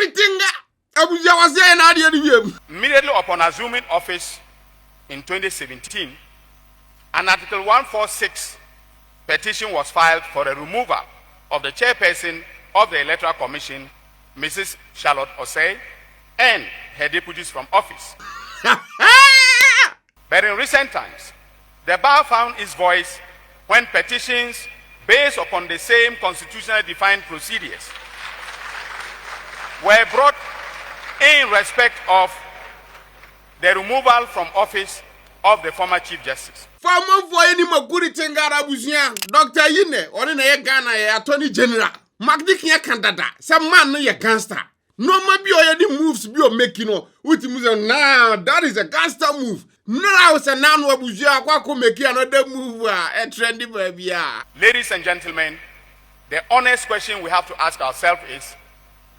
Kuritinga. Abuja was there and I Immediately upon assuming office in 2017, an Article 146 petition was filed for the removal of the chairperson of the Electoral Commission, Mrs. Charlotte Osei, and her deputies from office. But in recent times, the bar found its voice when petitions based upon the same constitutionally defined procedures were brought in respect of the removal from office of the former Chief Justice. Former for any Kuritinga Abuja, Dr. Yine, or in a Ghana, Attorney General. Magdikia Kandada, some man no ya gangster. No maybe any moves be making with him now. That is a gangster move. Now it's a nan wabuja kwako make another move a trendy baby. Ladies and gentlemen, the honest question we have to ask ourselves is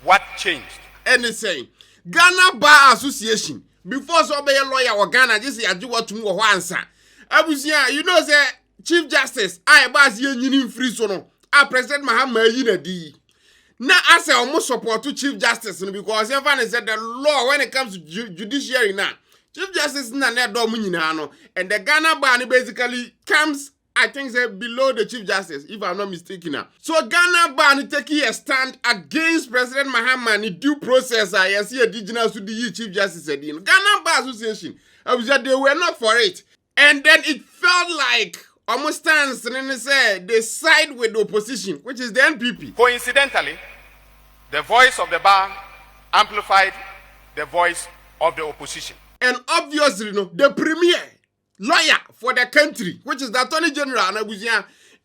what changed? Anything. Ghana Bar Association. Before so be a lawyer or Ghana, just say I do what to move answer. Abusia, you know say Chief Justice, I bas yin free sono. President Magraheb Yinadi. Now, I say almost support to Chief Justice because everyone said the law when it comes to judiciary now. Chief Justice is not and the Ghana Bar basically comes, I think, say below the Chief Justice, if I'm not mistaken. So Ghana Bar taking a stand against President Magraheb in due process. I see a indigenous to the Chief Justice said in Ghana Bar Association. I was that they were not for it, and then it felt like. Almost stands and then say they side with the opposition, which is the NPP. Coincidentally, the voice of the bar amplified the voice of the opposition. And obviously, the premier lawyer for the country, which is the Attorney General,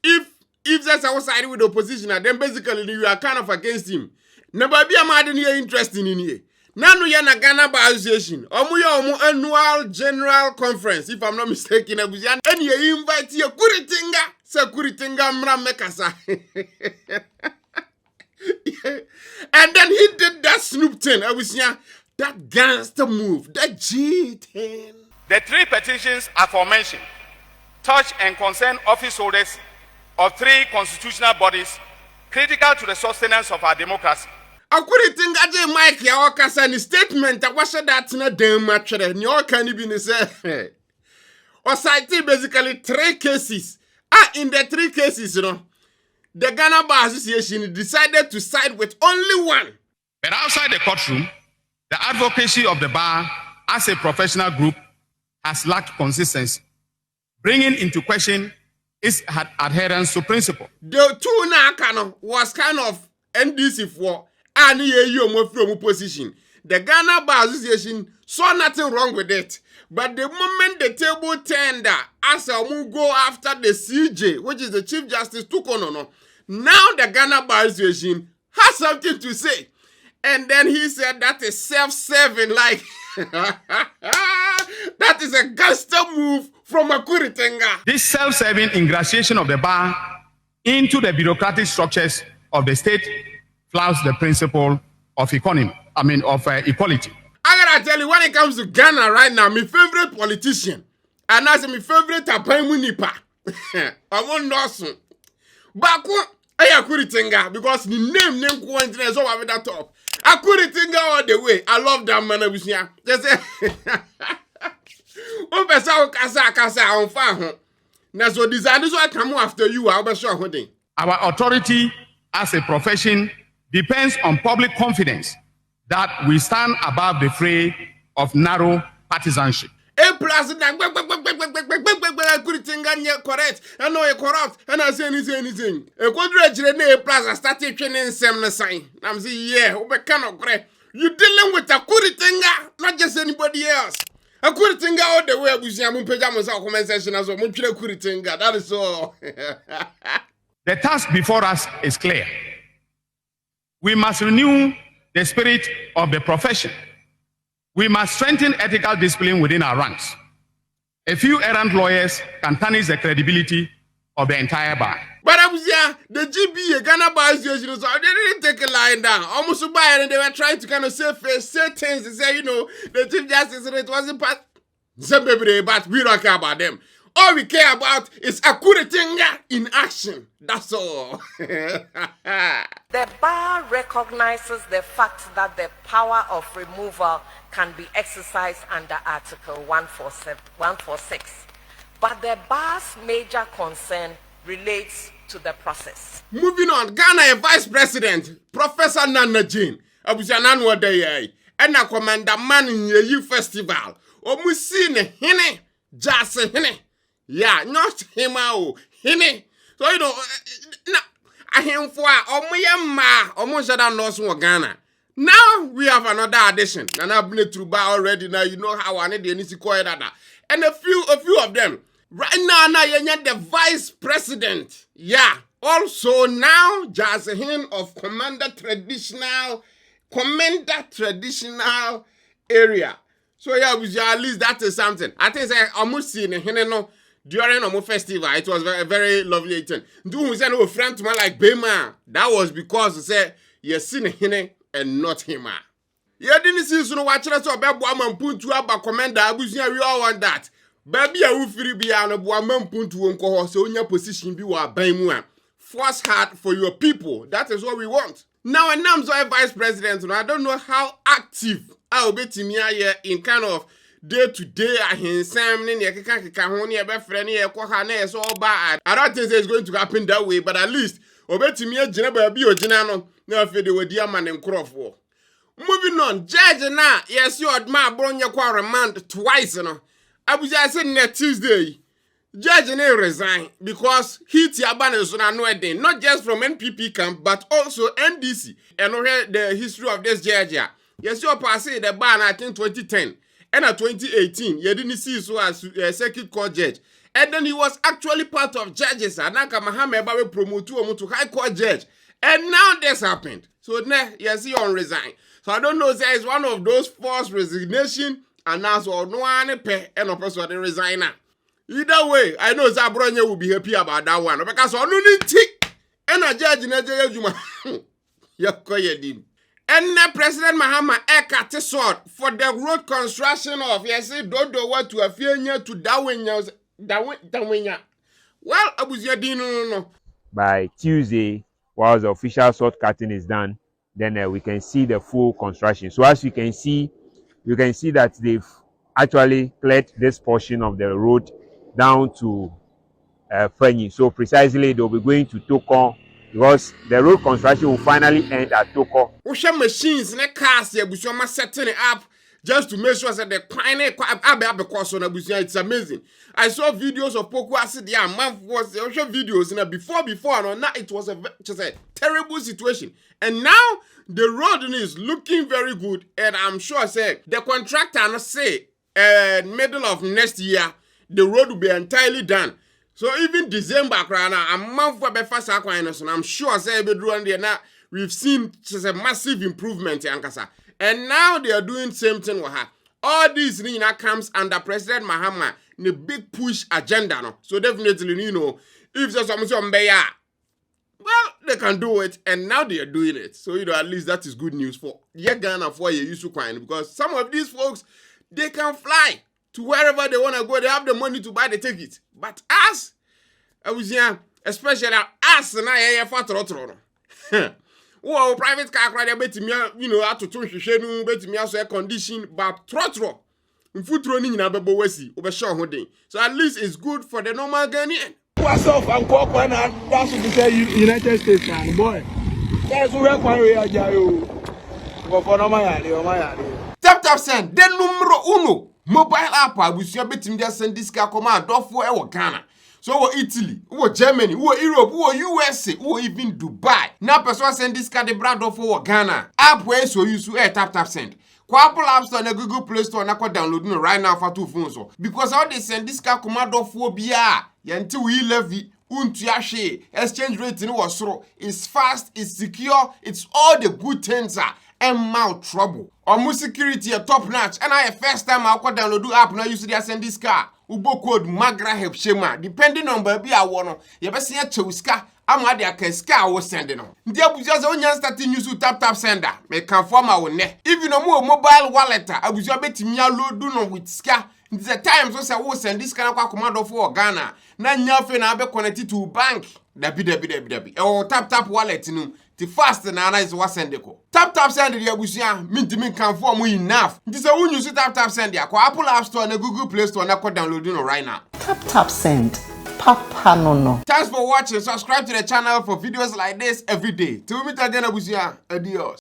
if there's our side with the opposition, then basically you are kind of against him. Never be a mad in your interest in here. Nanu yana Ghana Bar Association. Omu annual general conference, if I'm not mistaken, and you invite your Kuritinga, Kuritinga Mra Mekasa. And then he did that Snoop 10, that gangster move, that G10. The three petitions aforementioned touch and concern office holders of three constitutional bodies critical to the sustenance of our democracy. I couldn't think that Mike Yawakas any statement that was that in a damn match and your can be say. Or citing basically three cases. In the three cases, the Ghana Bar Association decided to side with only one. But outside the courtroom, the advocacy of the bar as a professional group has lacked consistency, bringing into question its adherence to principle. The two Nakano was kind of NDC for. And you from opposition. The Ghana Bar Association saw nothing wrong with it. But the moment the table turned, as go after the CJ, which is the Chief Justice, took on. Now the Ghana Bar Association has something to say. And then he said that is self-serving, like that is a gangster move from a Kuritinga. This self-serving ingratiation of the bar into the bureaucratic structures of the state flouts the principle of equality. I gotta tell you, when it comes to Ghana right now, my favorite politician, and that's my favorite Apaimunipa. I want Dawson. Baku, I Kuritinga, because the name coincidence is over that top. I Kuritinga all the way. I love that man. Just say, Kasa on fire. Now, so this is what come after you. I'll be sure. Our authority as a profession depends on public confidence that we stand above the fray of narrow partisanship. Correct. I know you're corrupt. And I say anything. A quadrilateral A plus I started training same sign. I'm saying, yeah, we cannot correct. You're dealing with a Kuritinga, not just anybody else. A Kuritinga all the way. We see a pajamas or conversation as well. Kuritinga. That is all. The task before us is clear. We must renew the spirit of the profession. We must strengthen ethical discipline within our ranks. A few errant lawyers can tarnish the credibility of the entire bar. But I was the GB, Ghana Bar Association, so they didn't take a line down. Almost a buyer, and they were trying to kind of say things and say, the Chief Justice, it wasn't part. Some people, but we don't care about them. All we care about is Akuretenga in action. That's all. The bar recognizes the fact that the power of removal can be exercised under Article 146. But the bar's major concern relates to the process. Moving on, Ghana Vice President, Professor Nana Jane, Abujananwa Day, and a commander man in the youth festival. Omusine hene, jase hene. Yeah, not him, hene. So you know, I him for Omuyama, Omushadan Loss Ghana. Now we have another addition. And I've been through bar already. Now you know how I need to call it. And a few of them. Right now, you're the vice president. Yeah. Also now, Jazehin of Komenda traditional area. So yeah, at least that is something. I think I almost seen during our festival. It was very, very lovely thing. Do we say no friend to me like Bema? That was because they said you seen him and not him. You didn't see so watch us about Bawumia put to about Komenda. We all want that. Baby, I will free be an Bawumia put to unko so in your position be wa Bawumia. Force hard for your people. That is what we want. Now, and I'm so vice president, and I don't know how active I'll be to me here in kind of day-to-day. I don't think it's going to happen that way, but at least obeti me Geneva be or Genano, no fede with dear man and Crawford. Moving on, judge now, yes, you had my Abronye kwa remand twice, you know. I was just saying that Tuesday. Judge resign because he is not just from NPP camp but also NDC. And the history of this judge. Yes, you passed the ban I think 2010 and 2018. You didn't see so as a circuit court judge. And then he was actually part of judges. And now Magraheb Bawe promote to high court judge. And now this happened. So now yes, he on resign. So I don't know if it's one of those forced resignation and now so no one pay and a person they resign now. Either way, I know Abronye will be happy about that one. Because I don't tick and a judge in a jail. And President Mahama cut sword for the road construction of Dodo what to a few to Dawenya. Well, I was your no. By Tuesday, while the official sword cutting is done, then we can see the full construction. So as you can see that they've actually cleared this portion of the road down to Fenyi. So precisely they'll be going to Toko because the road construction will finally end at Toko. Ocean machines and cars here, we should setting it up just to make sure that the pioneer it's amazing. I saw videos of Poku acid there, man was the ocean videos and before and now it was just a terrible situation. And now the road is looking very good, and I'm sure say the contractor say middle of next year the road will be entirely done. So even December, a month for fast acquisition, I'm sure say now we've seen just a massive improvement in Ankasa. And now they are doing same thing with her. All these now comes under President Mahama in a big push agenda. No? So definitely, you know, if there's something well, they can do it, and now they are doing it. So, you know, at least that is good news for Ghana for you used to coin, because some of these folks, they can fly to wherever they want to go. They have the money to buy the ticket. But us, I was here, especially us, and I have oh, private car ride, bet me, you know, out to two, bet me also air condition, but trotro. So at least it's good for the normal Ghanaian. What's up? I'm Kwakwa, that's what they say, United States, man, boy. That's where we are, Tap send, the numero uno. Mobile app, I wish you bet me just send this car command off for our Ghana. So Italy, Germany, Europe, USA, even Dubai. Now person send this car the brand off for Ghana. App where so you to tap send. Apple App Store and Google Play Store and I can download it right now for 2 phones. Because how they send this car command off for BR. Until we levy, exchange rate in was so. It's fast, it's secure, it's all the good things and mouth trouble. Almost security a top notch. And I first time I could download the app now you see they send this car. Ubo code Magraheb Shema. Depending on baby I want. You better see a chowska. I'm at the car was sending on. There was just only starting use to tap sender. Make conform our net. If you know more mobile wallet, I was your bet me load do no with ska. It's a time so say wo send this kind of command for Ghana. Na nyafe na be connected to bank. Dabi. Oh tap wallet no. The fast na is what send ko. Tap send the abusia minti can form enough. This is when you see tap send ya. Ko Apple App Store and Google Play Store na ko downloading right now. Tap send. Papa no. Thanks for watching. Subscribe to the channel for videos like this every day. Till we meet again, abusia. Adios.